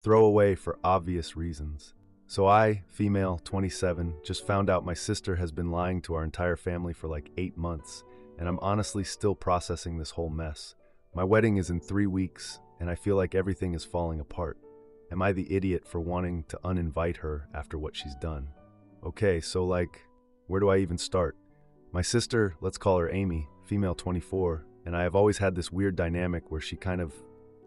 throw away for obvious reasons. So I, female, 27, just found out my sister has been lying to our entire family for like 8 months, and I'm honestly still processing this whole mess. My wedding is in 3 weeks, and I feel like everything is falling apart. Am I the idiot for wanting to uninvite her after what she's done? Okay, so where do I even start? My sister, let's call her Amy, female 24, and I have always had this weird dynamic where she kind of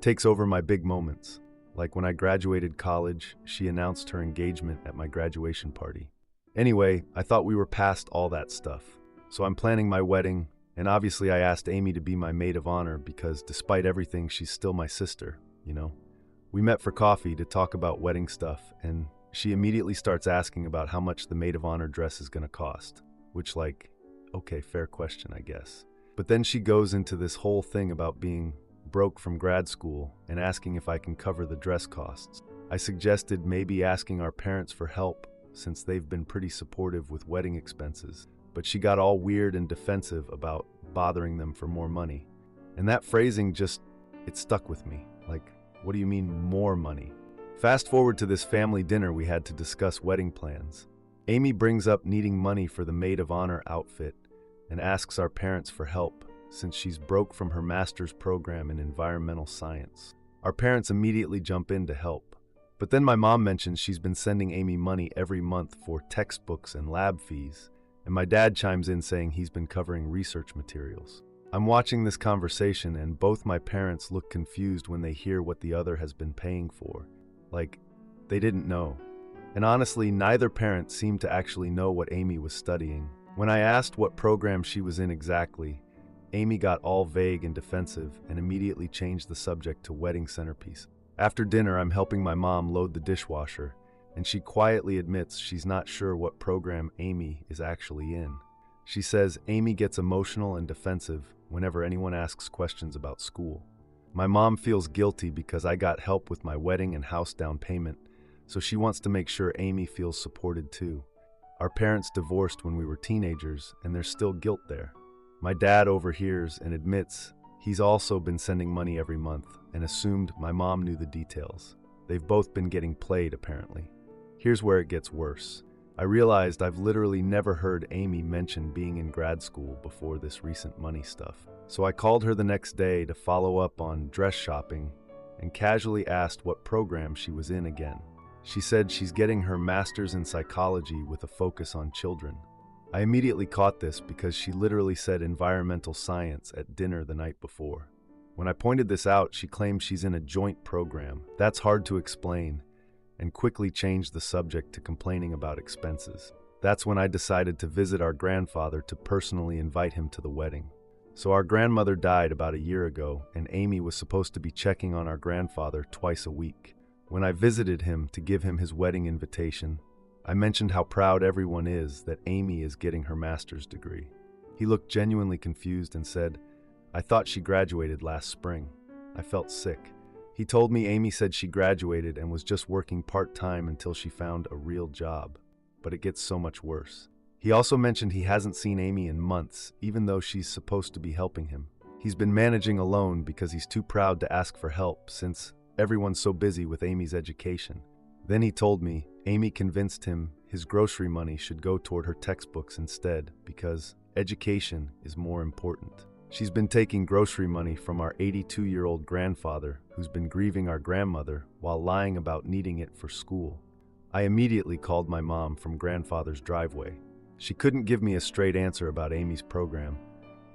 takes over my big moments. Like when I graduated college, she announced her engagement at my graduation party. Anyway, I thought we were past all that stuff. So I'm planning my wedding, and obviously I asked Amy to be my maid of honor because despite everything, she's still my sister, you know? We met for coffee to talk about wedding stuff, and she immediately starts asking about how much the maid of honor dress is gonna cost. Which okay, fair question, I guess. But then she goes into this whole thing about being broke from grad school and asking if I can cover the dress costs. I suggested maybe asking our parents for help since they've been pretty supportive with wedding expenses, but she got all weird and defensive about bothering them for more money. And that phrasing it stuck with me. What do you mean more money? Fast forward to this family dinner we had to discuss wedding plans. Amy brings up needing money for the maid of honor outfit and asks our parents for help since she's broke from her master's program in environmental science. Our parents immediately jump in to help. But then my mom mentions she's been sending Amy money every month for textbooks and lab fees, and my dad chimes in saying he's been covering research materials. I'm watching this conversation and both my parents look confused when they hear what the other has been paying for. They didn't know. And honestly, neither parent seemed to actually know what Amy was studying. When I asked what program she was in exactly, Amy got all vague and defensive and immediately changed the subject to wedding centerpiece. After dinner, I'm helping my mom load the dishwasher, and she quietly admits she's not sure what program Amy is actually in. She says Amy gets emotional and defensive whenever anyone asks questions about school. My mom feels guilty because I got help with my wedding and house down payment, so she wants to make sure Amy feels supported too. Our parents divorced when we were teenagers, and there's still guilt there. My dad overhears and admits he's also been sending money every month and assumed my mom knew the details. They've both been getting played, apparently. Here's where it gets worse. I realized I've literally never heard Amy mention being in grad school before this recent money stuff. So I called her the next day to follow up on dress shopping and casually asked what program she was in again. She said she's getting her master's in psychology with a focus on children. I immediately caught this because she literally said environmental science at dinner the night before. When I pointed this out, she claimed she's in a joint program. That's hard to explain, and quickly changed the subject to complaining about expenses. That's when I decided to visit our grandfather to personally invite him to the wedding. So our grandmother died about a year ago, and Amy was supposed to be checking on our grandfather twice a week. When I visited him to give him his wedding invitation, I mentioned how proud everyone is that Amy is getting her master's degree. He looked genuinely confused and said, "I thought she graduated last spring." I felt sick. He told me Amy said she graduated and was just working part-time until she found a real job. But it gets so much worse. He also mentioned he hasn't seen Amy in months, even though she's supposed to be helping him. He's been managing alone because he's too proud to ask for help since everyone's so busy with Amy's education. Then he told me Amy convinced him his grocery money should go toward her textbooks instead because education is more important. She's been taking grocery money from our 82-year-old grandfather who's been grieving our grandmother while lying about needing it for school. I immediately called my mom from grandfather's driveway. She couldn't give me a straight answer about Amy's program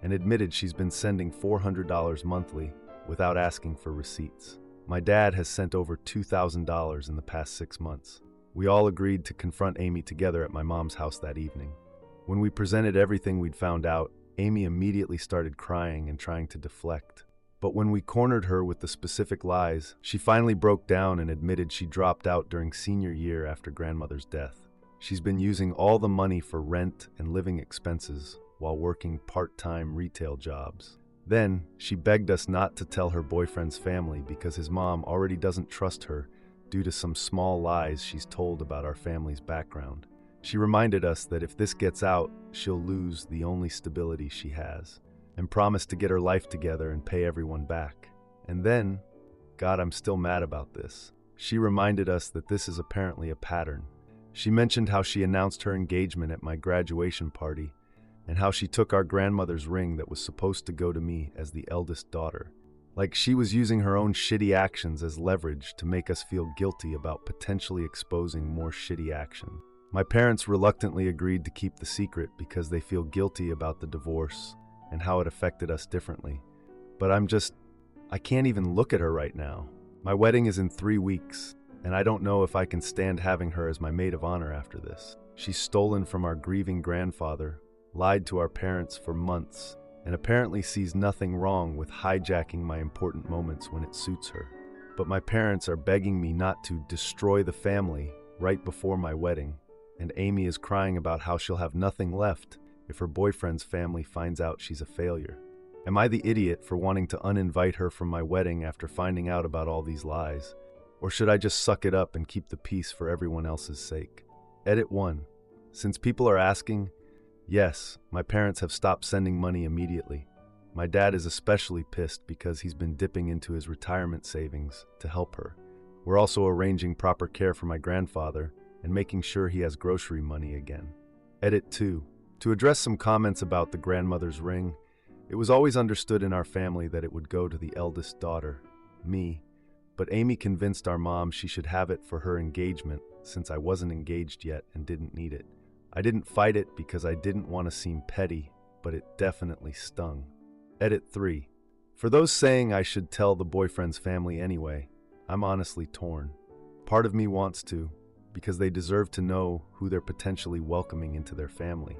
and admitted she's been sending $400 monthly without asking for receipts. My dad has sent over $2,000 in the past 6 months. We all agreed to confront Amy together at my mom's house that evening. When we presented everything we'd found out, Amy immediately started crying and trying to deflect. But when we cornered her with the specific lies, she finally broke down and admitted she dropped out during senior year after grandmother's death. She's been using all the money for rent and living expenses while working part-time retail jobs. Then, she begged us not to tell her boyfriend's family because his mom already doesn't trust her due to some small lies she's told about our family's background. She reminded us that if this gets out, she'll lose the only stability she has, and promised to get her life together and pay everyone back. And then, God, I'm still mad about this. She reminded us that this is apparently a pattern. She mentioned how she announced her engagement at my graduation party and how she took our grandmother's ring that was supposed to go to me as the eldest daughter. Like she was using her own shitty actions as leverage to make us feel guilty about potentially exposing more shitty action. My parents reluctantly agreed to keep the secret because they feel guilty about the divorce and how it affected us differently. But I can't even look at her right now. My wedding is in 3 weeks, and I don't know if I can stand having her as my maid of honor after this. She's stolen from our grieving grandfather, lied to our parents for months, and apparently sees nothing wrong with hijacking my important moments when it suits her. But my parents are begging me not to destroy the family right before my wedding, and Amy is crying about how she'll have nothing left if her boyfriend's family finds out she's a failure. Am I the idiot for wanting to uninvite her from my wedding after finding out about all these lies? Or should I just suck it up and keep the peace for everyone else's sake? Edit 1. Since people are asking, yes, my parents have stopped sending money immediately. My dad is especially pissed because he's been dipping into his retirement savings to help her. We're also arranging proper care for my grandfather and making sure he has grocery money again. Edit 2. To address some comments about the grandmother's ring, it was always understood in our family that it would go to the eldest daughter, me, but Amy convinced our mom she should have it for her engagement since I wasn't engaged yet and didn't need it. I didn't fight it because I didn't want to seem petty, but it definitely stung. Edit 3. For those saying I should tell the boyfriend's family anyway, I'm honestly torn. Part of me wants to, because they deserve to know who they're potentially welcoming into their family.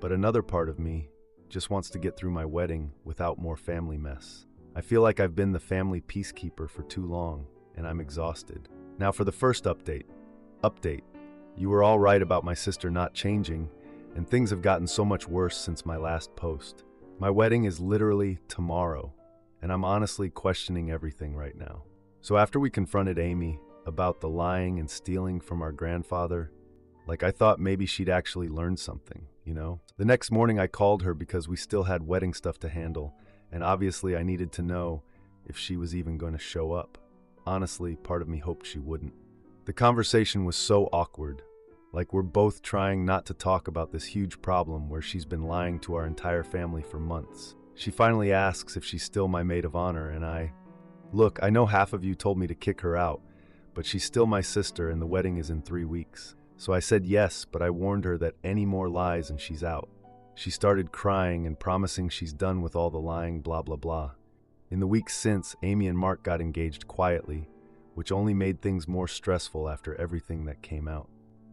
But another part of me just wants to get through my wedding without more family mess. I feel like I've been the family peacekeeper for too long, and I'm exhausted. Now for the first update. You were all right about my sister not changing, and things have gotten so much worse since my last post. My wedding is literally tomorrow, and I'm honestly questioning everything right now. So after we confronted Amy about the lying and stealing from our grandfather, I thought maybe she'd actually learned something, you know? The next morning I called her because we still had wedding stuff to handle, and obviously I needed to know if she was even going to show up. Honestly, part of me hoped she wouldn't. The conversation was so awkward, like we're both trying not to talk about this huge problem where she's been lying to our entire family for months. She finally asks if she's still my maid of honor, and look, I know half of you told me to kick her out, but she's still my sister and the wedding is in 3 weeks. So I said yes, but I warned her that any more lies and she's out. She started crying and promising she's done with all the lying, blah, blah, blah. In the weeks since, Amy and Mark got engaged quietly, which only made things more stressful after everything that came out.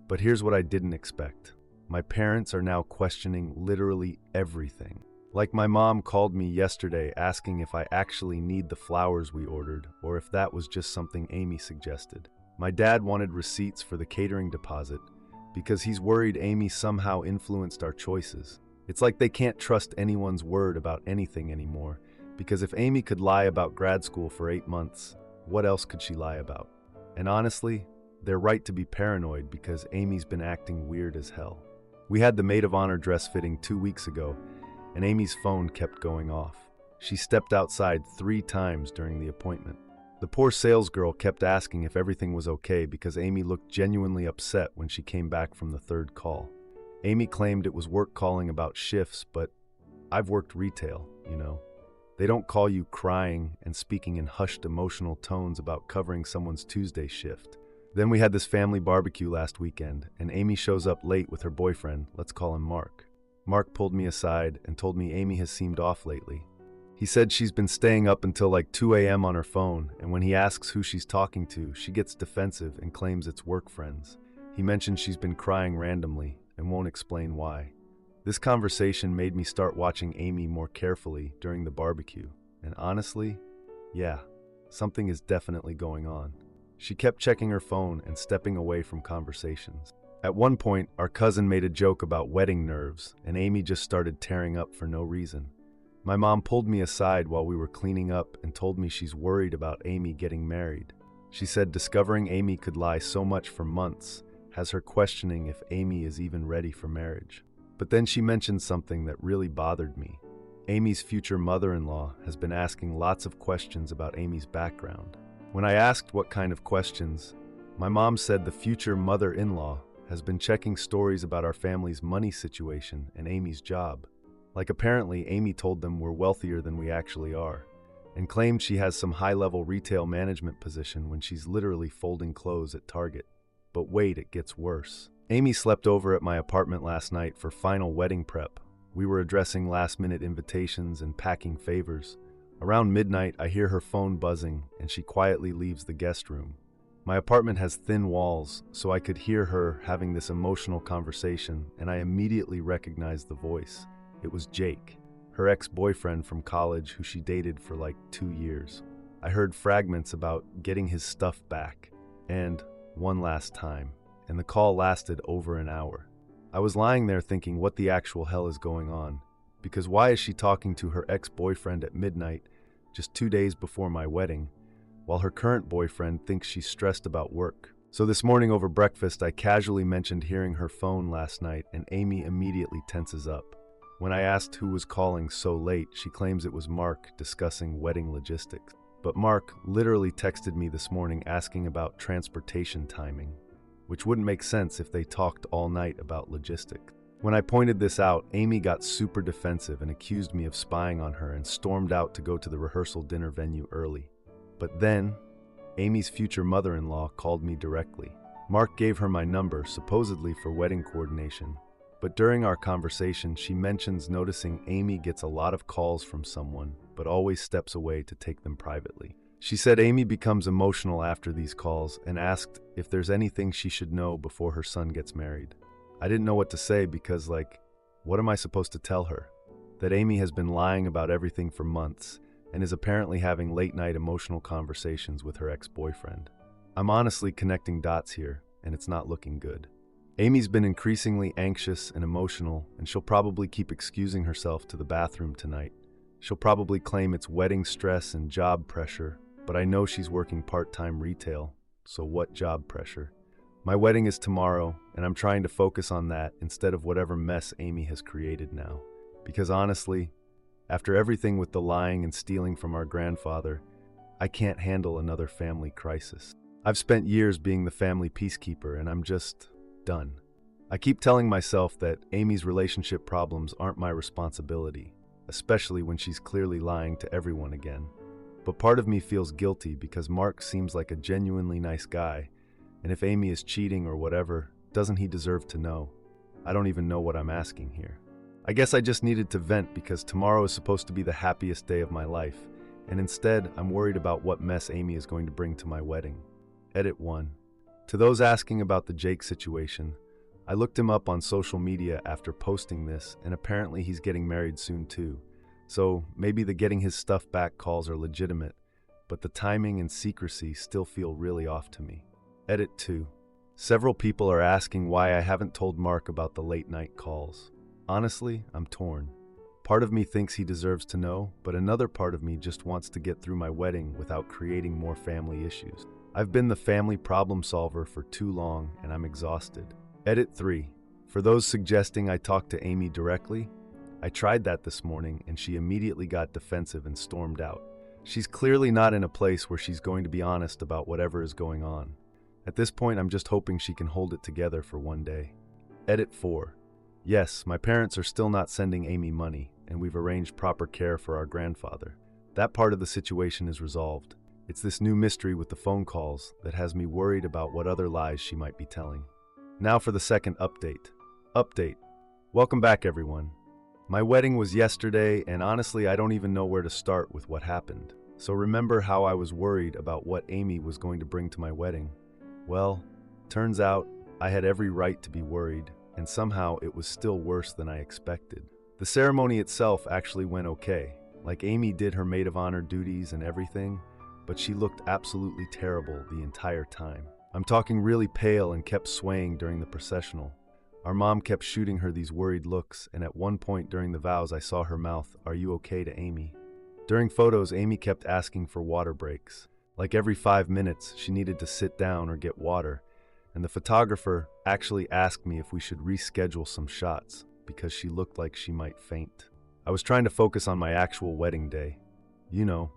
But here's what I didn't expect. My parents are now questioning literally everything. Like my mom called me yesterday asking if I actually need the flowers we ordered or if that was just something Amy suggested. My dad wanted receipts for the catering deposit because he's worried Amy somehow influenced our choices. It's like they can't trust anyone's word about anything anymore, because if Amy could lie about grad school for 8 months, what else could she lie about? And honestly, they're right to be paranoid because Amy's been acting weird as hell. We had the maid of honor dress fitting 2 weeks ago, and Amy's phone kept going off. She stepped outside 3 times during the appointment. The poor sales girl kept asking if everything was okay because Amy looked genuinely upset when she came back from the 3rd call. Amy claimed it was work calling about shifts, but I've worked retail, you know. They don't call you crying and speaking in hushed emotional tones about covering someone's Tuesday shift. Then we had this family barbecue last weekend, and Amy shows up late with her boyfriend, let's call him Mark. Mark pulled me aside and told me Amy has seemed off lately. He said she's been staying up until 2 a.m. on her phone, and when he asks who she's talking to, she gets defensive and claims it's work friends. He mentions she's been crying randomly and won't explain why. This conversation made me start watching Amy more carefully during the barbecue, and honestly, yeah, something is definitely going on. She kept checking her phone and stepping away from conversations. At one point, our cousin made a joke about wedding nerves, and Amy just started tearing up for no reason. My mom pulled me aside while we were cleaning up and told me she's worried about Amy getting married. She said discovering Amy could lie so much for months has her questioning if Amy is even ready for marriage. But then she mentioned something that really bothered me. Amy's future mother-in-law has been asking lots of questions about Amy's background. When I asked what kind of questions, my mom said the future mother-in-law has been checking stories about our family's money situation and Amy's job. Like apparently Amy told them we're wealthier than we actually are, and claimed she has some high-level retail management position when she's literally folding clothes at Target. But wait, it gets worse. Amy slept over at my apartment last night for final wedding prep. We were addressing last-minute invitations and packing favors. Around midnight, I hear her phone buzzing, and she quietly leaves the guest room. My apartment has thin walls, so I could hear her having this emotional conversation, and I immediately recognized the voice. It was Jake, her ex-boyfriend from college who she dated for like 2 years. I heard fragments about getting his stuff back, and one last time, and the call lasted over an hour. I was lying there thinking, what the actual hell is going on? Because why is she talking to her ex-boyfriend at midnight, just 2 days before my wedding, while her current boyfriend thinks she's stressed about work? So this morning over breakfast, I casually mentioned hearing her phone last night, and Amy immediately tenses up. When I asked who was calling so late, she claims it was Mark discussing wedding logistics. But Mark literally texted me this morning asking about transportation timing, which wouldn't make sense if they talked all night about logistics. When I pointed this out, Amy got super defensive and accused me of spying on her and stormed out to go to the rehearsal dinner venue early. But then, Amy's future mother-in-law called me directly. Mark gave her my number, supposedly for wedding coordination. But during our conversation, she mentions noticing Amy gets a lot of calls from someone, but always steps away to take them privately. She said Amy becomes emotional after these calls and asked if there's anything she should know before her son gets married. I didn't know what to say because, what am I supposed to tell her? That Amy has been lying about everything for months and is apparently having late-night emotional conversations with her ex-boyfriend. I'm honestly connecting dots here, and it's not looking good. Amy's been increasingly anxious and emotional, and she'll probably keep excusing herself to the bathroom tonight. She'll probably claim it's wedding stress and job pressure, but I know she's working part-time retail, so what job pressure? My wedding is tomorrow, and I'm trying to focus on that instead of whatever mess Amy has created now. Because honestly, after everything with the lying and stealing from our grandfather, I can't handle another family crisis. I've spent years being the family peacekeeper, and I'm just done. I keep telling myself that Amy's relationship problems aren't my responsibility, especially when she's clearly lying to everyone again. But part of me feels guilty because Mark seems like a genuinely nice guy, and if Amy is cheating or whatever, doesn't he deserve to know? I don't even know what I'm asking here. I guess I just needed to vent because tomorrow is supposed to be the happiest day of my life, and instead I'm worried about what mess Amy is going to bring to my wedding. Edit 1. To those asking about the Jake situation, I looked him up on social media after posting this, and apparently he's getting married soon too. So maybe the getting his stuff back calls are legitimate, but the timing and secrecy still feel really off to me. Edit 2. Several people are asking why I haven't told Mark about the late night calls. Honestly, I'm torn. Part of me thinks he deserves to know, but another part of me just wants to get through my wedding without creating more family issues. I've been the family problem solver for too long, and I'm exhausted. Edit 3. For those suggesting I talk to Amy directly, I tried that this morning, and she immediately got defensive and stormed out. She's clearly not in a place where she's going to be honest about whatever is going on. At this point, I'm just hoping she can hold it together for one day. Edit 4. Yes, my parents are still not sending Amy money, and we've arranged proper care for our grandfather. That part of the situation is resolved. It's this new mystery with the phone calls that has me worried about what other lies she might be telling. Now for the second update. Update. Welcome back, everyone. My wedding was yesterday, and honestly, I don't even know where to start with what happened. So remember how I was worried about what Amy was going to bring to my wedding? Well, turns out I had every right to be worried, and somehow it was still worse than I expected. The ceremony itself actually went okay. Like Amy did her maid of honor duties and everything, but she looked absolutely terrible the entire time. I'm talking really pale and kept swaying during the processional. Our mom kept shooting her these worried looks, and at one point during the vows I saw her mouth, "Are you okay?" to Amy. During photos, Amy kept asking for water breaks. Like every 5 minutes, she needed to sit down or get water, and the photographer actually asked me if we should reschedule some shots because she looked like she might faint. I was trying to focus on my actual wedding day. You know,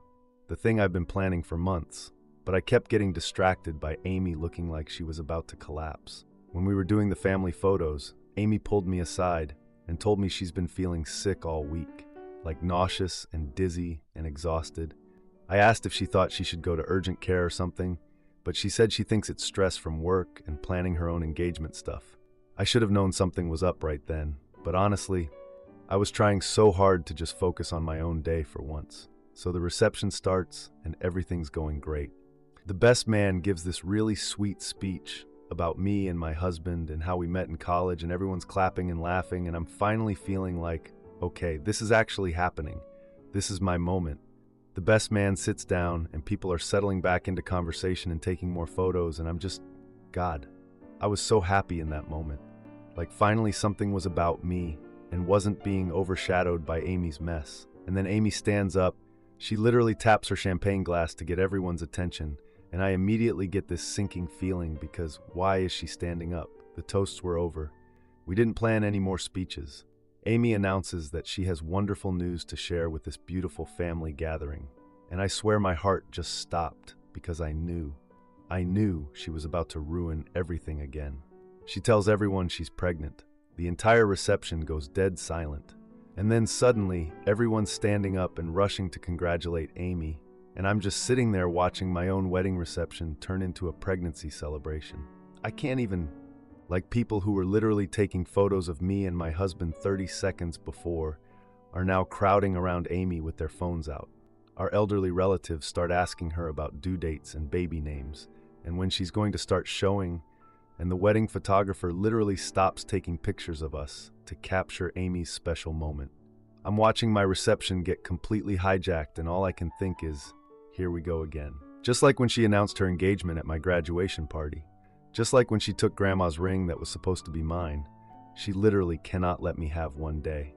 the thing I've been planning for months. but I kept getting distracted by Amy looking like she was about to collapse. When we were doing the family photos, Amy pulled me aside and told me she's been feeling sick all week, like nauseous and dizzy and exhausted. I asked if she thought she should go to urgent care or something, but she said she thinks it's stress from work and planning her own engagement stuff. I should have known something was up right then, but honestly, I was trying so hard to just focus on my own day for once. So the reception starts and everything's going great. The best man gives this really sweet speech about me and my husband and how we met in college, and everyone's clapping and laughing, and I'm finally feeling like, okay, this is actually happening. This is my moment. The best man sits down and people are settling back into conversation and taking more photos, and I'm just, God, I was so happy in that moment. Like finally something was about me and wasn't being overshadowed by Amy's mess. And then Amy stands up. She literally taps her champagne glass to get everyone's attention, and I immediately get this sinking feeling because why is she standing up? The toasts were over. We didn't plan any more speeches. Amy announces that she has wonderful news to share with this beautiful family gathering, and I swear my heart just stopped because I knew she was about to ruin everything again. She tells everyone she's pregnant. The entire reception goes dead silent. And then suddenly, everyone's standing up and rushing to congratulate Amy, and I'm just sitting there watching my own wedding reception turn into a pregnancy celebration. I can't even, like people who were literally taking photos of me and my husband 30 seconds before, are now crowding around Amy with their phones out. Our elderly relatives start asking her about due dates and baby names, and when she's going to start showing, and the wedding photographer literally stops taking pictures of us to capture Amy's special moment. I'm watching my reception get completely hijacked, and all I can think is, here we go again. Just like when she announced her engagement at my graduation party. Just like when she took Grandma's ring that was supposed to be mine. She literally cannot let me have one day.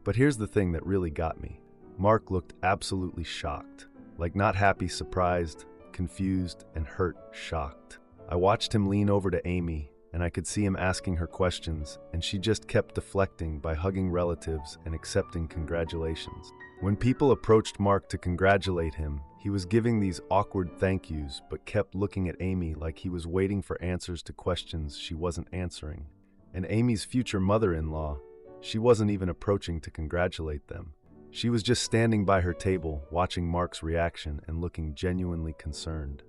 But here's the thing that really got me. Mark looked absolutely shocked. Like not happy, surprised, confused, and hurt, shocked. I watched him lean over to Amy, and I could see him asking her questions, and she just kept deflecting by hugging relatives and accepting congratulations. When people approached Mark to congratulate him, he was giving these awkward thank yous, but kept looking at Amy like he was waiting for answers to questions she wasn't answering. And Amy's future mother-in-law, she wasn't even approaching to congratulate them. She was just standing by her table, watching Mark's reaction and looking genuinely concerned.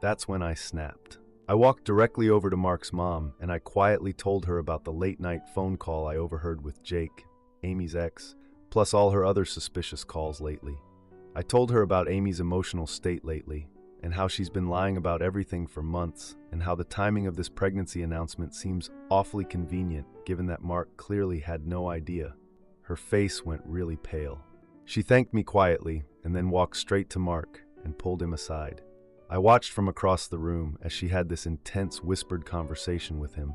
That's when I snapped. I walked directly over to Mark's mom, and I quietly told her about the late-night phone call I overheard with Jake, Amy's ex, plus all her other suspicious calls lately. I told her about Amy's emotional state lately, and how she's been lying about everything for months, and how the timing of this pregnancy announcement seems awfully convenient, given that Mark clearly had no idea. Her face went really pale. She thanked me quietly, and then walked straight to Mark and pulled him aside. I watched from across the room as she had this intense whispered conversation with him,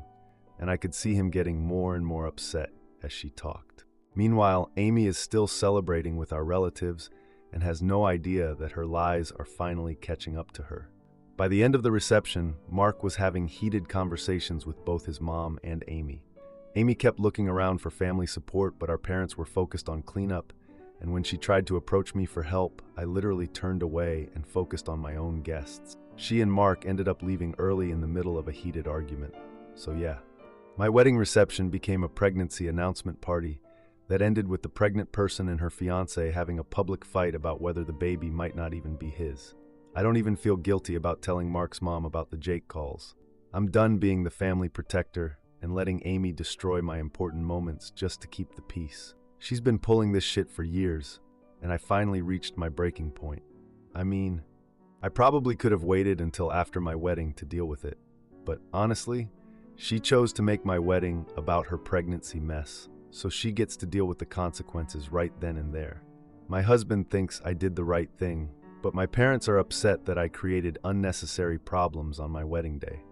and I could see him getting more and more upset as she talked. Meanwhile, Amy is still celebrating with our relatives and has no idea that her lies are finally catching up to her. By the end of the reception, Mark was having heated conversations with both his mom and Amy. Amy kept looking around for family support, but our parents were focused on cleanup, and when she tried to approach me for help, I literally turned away and focused on my own guests. She and Mark ended up leaving early in the middle of a heated argument. So yeah, my wedding reception became a pregnancy announcement party that ended with the pregnant person and her fiancé having a public fight about whether the baby might not even be his. I don't even feel guilty about telling Mark's mom about the Jake calls. I'm done being the family protector and letting Amy destroy my important moments just to keep the peace. She's been pulling this shit for years, and I finally reached my breaking point. I mean, I probably could have waited until after my wedding to deal with it, but honestly, she chose to make my wedding about her pregnancy mess, so she gets to deal with the consequences right then and there. My husband thinks I did the right thing, but my parents are upset that I created unnecessary problems on my wedding day.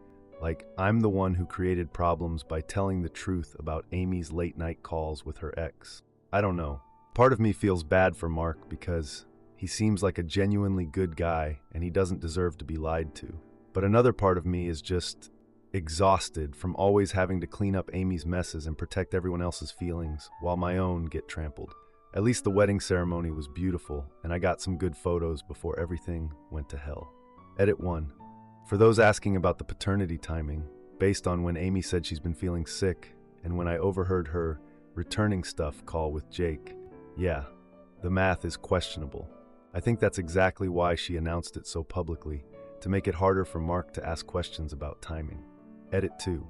Like, I'm the one who created problems by telling the truth about Amy's late-night calls with her ex. I don't know. Part of me feels bad for Mark because he seems like a genuinely good guy and he doesn't deserve to be lied to. But another part of me is just exhausted from always having to clean up Amy's messes and protect everyone else's feelings while my own get trampled. At least the wedding ceremony was beautiful and I got some good photos before everything went to hell. Edit 1. For those asking about the paternity timing, based on when Amy said she's been feeling sick and when I overheard her returning stuff call with Jake, yeah, the math is questionable. I think that's exactly why she announced it so publicly, to make it harder for Mark to ask questions about timing. Edit 2.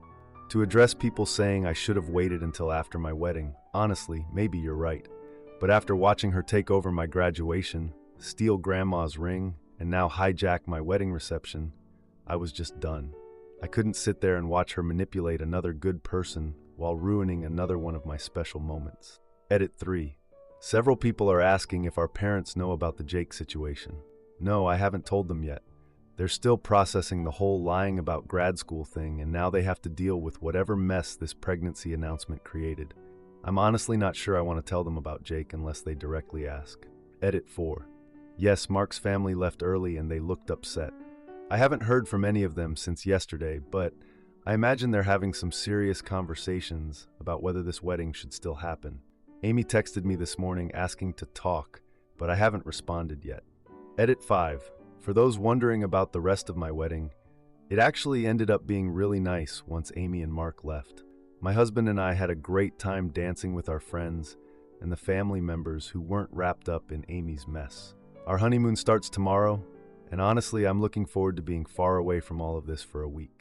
To address people saying I should have waited until after my wedding, honestly, maybe you're right. But after watching her take over my graduation, steal grandma's ring, and now hijack my wedding reception, I was just done. I couldn't sit there and watch her manipulate another good person while ruining another one of my special moments. Edit 3. Several people are asking if our parents know about the Jake situation. No, I haven't told them yet. They're still processing the whole lying about grad school thing, and now they have to deal with whatever mess this pregnancy announcement created. I'm honestly not sure I want to tell them about Jake unless they directly ask. Edit 4. Yes, Mark's family left early and they looked upset. I haven't heard from any of them since yesterday, but I imagine they're having some serious conversations about whether this wedding should still happen. Amy texted me this morning asking to talk, but I haven't responded yet. Edit 5. For those wondering about the rest of my wedding, it actually ended up being really nice once Amy and Mark left. My husband and I had a great time dancing with our friends and the family members who weren't wrapped up in Amy's mess. Our honeymoon starts tomorrow, and honestly, I'm looking forward to being far away from all of this for a week.